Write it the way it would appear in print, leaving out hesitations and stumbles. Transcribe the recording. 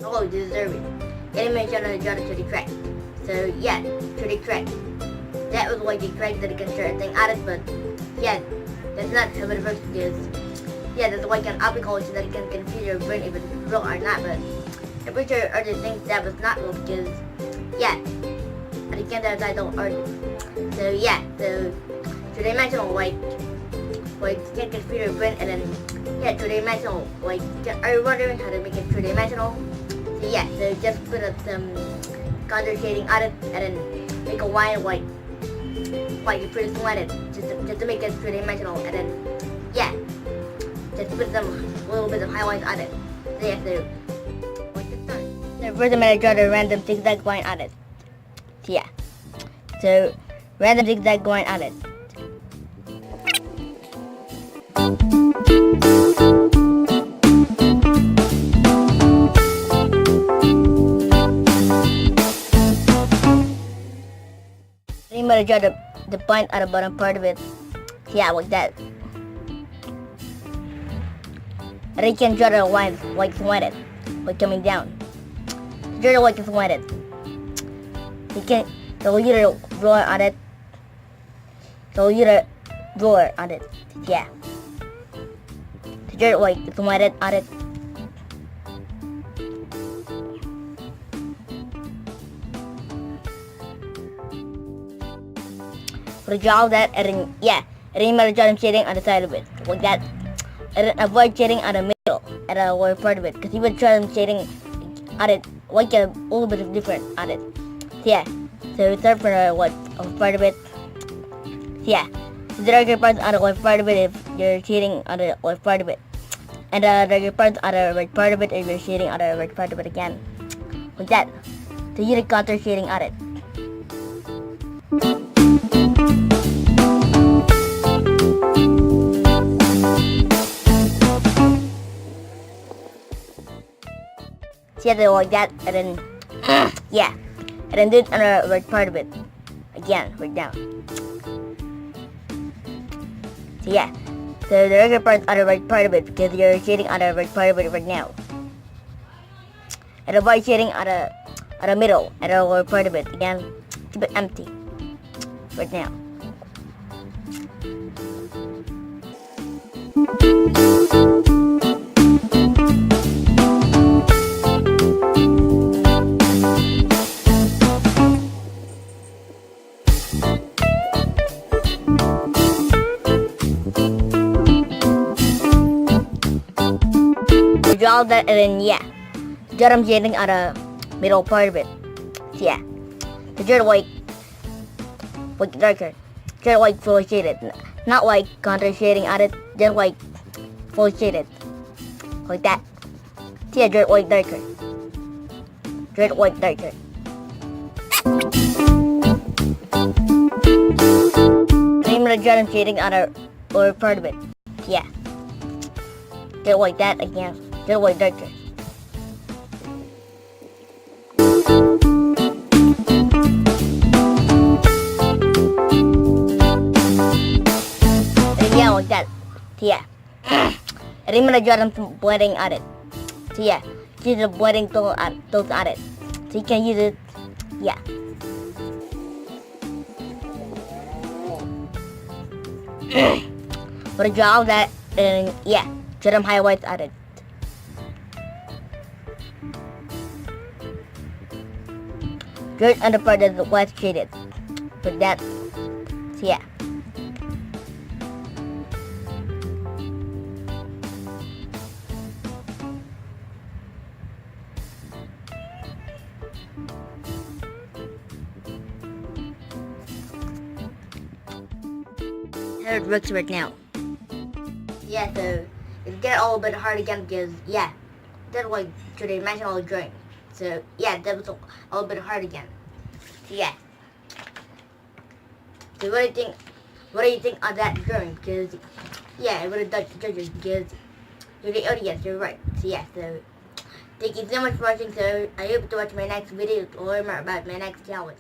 Oh, deserve it. Animation on the Jota to the track. So yeah, to the track. That was like the track that you can share a thing at it, but yeah, that's not how it works because yeah, there's like an optical illusion that you can confuse your brain if it's real or not, but I'm pretty sure other things that was not real because yeah, I can't that I don't argue. So yeah, so two-dimensional like you can confuse your brain and then yeah, two-dimensional like are you wondering how to make it two-dimensional? So yeah, so just put up some color shading on it and then make a line like you pretty slanted just to make it three-dimensional and then yeah, just put some little bit of highlights on it. So yeah, so like the start. So first I'm gonna draw the random zigzag line on it. So yeah, so random zigzag line on it. I'm gonna draw the point at the bottom part of it. Yeah, like that. And you can draw the line like slanted, like coming down. Draw the like slanted. You can either draw on it. So either draw on it. Yeah. Draw it like slanted on it. Draw that and then yeah, and then you might draw them shading on the side of it like that, and then avoid shading on the middle and the lower part of it because you would draw them shading on it like a little bit of different on it. So yeah, so start from the left part of it. So yeah, the darker parts on the left part of it if you're shading on the left part of it, and the darker parts on the right part of it if you're shading on the right part of it again, like that. So you need contour shading on it. Yeah, like that, and then yeah, and then do it on the right part of it again, right down. So yeah, so the regular part on the right part of it because you're shading on the right part of it right now, and avoid shading on the middle and the lower part of it again. Keep it empty right now. Draw that and then yeah, draw them shading on the middle part of it. So yeah, so draw like darker, draw like full shaded, not like contour shading on it, just like full shaded, like that. So yeah, draw like darker, draw like darker. And I'm gonna draw them shading on the lower part of it. So yeah, draw like that again. Draw like darker. And yeah, like that. So yeah. And I'm gonna draw some blending on it. So yeah, use the blending tool on it. So you can use it. Yeah. But draw that and yeah, draw them highlights on it. Draw it on the part that's less shaded. Like that. So yeah. How it looks right now. Yeah, so it's getting a little bit hard again because yeah, that's like two-dimensional drawing. So yeah, that was a little bit hard again. So yeah. So what do you think? What do you think of that drawing? Because yeah, I would have done judges because you're the audience. You're right. So yeah. So thank you so much for watching. So I hope to watch my next video to learn more about my next challenge.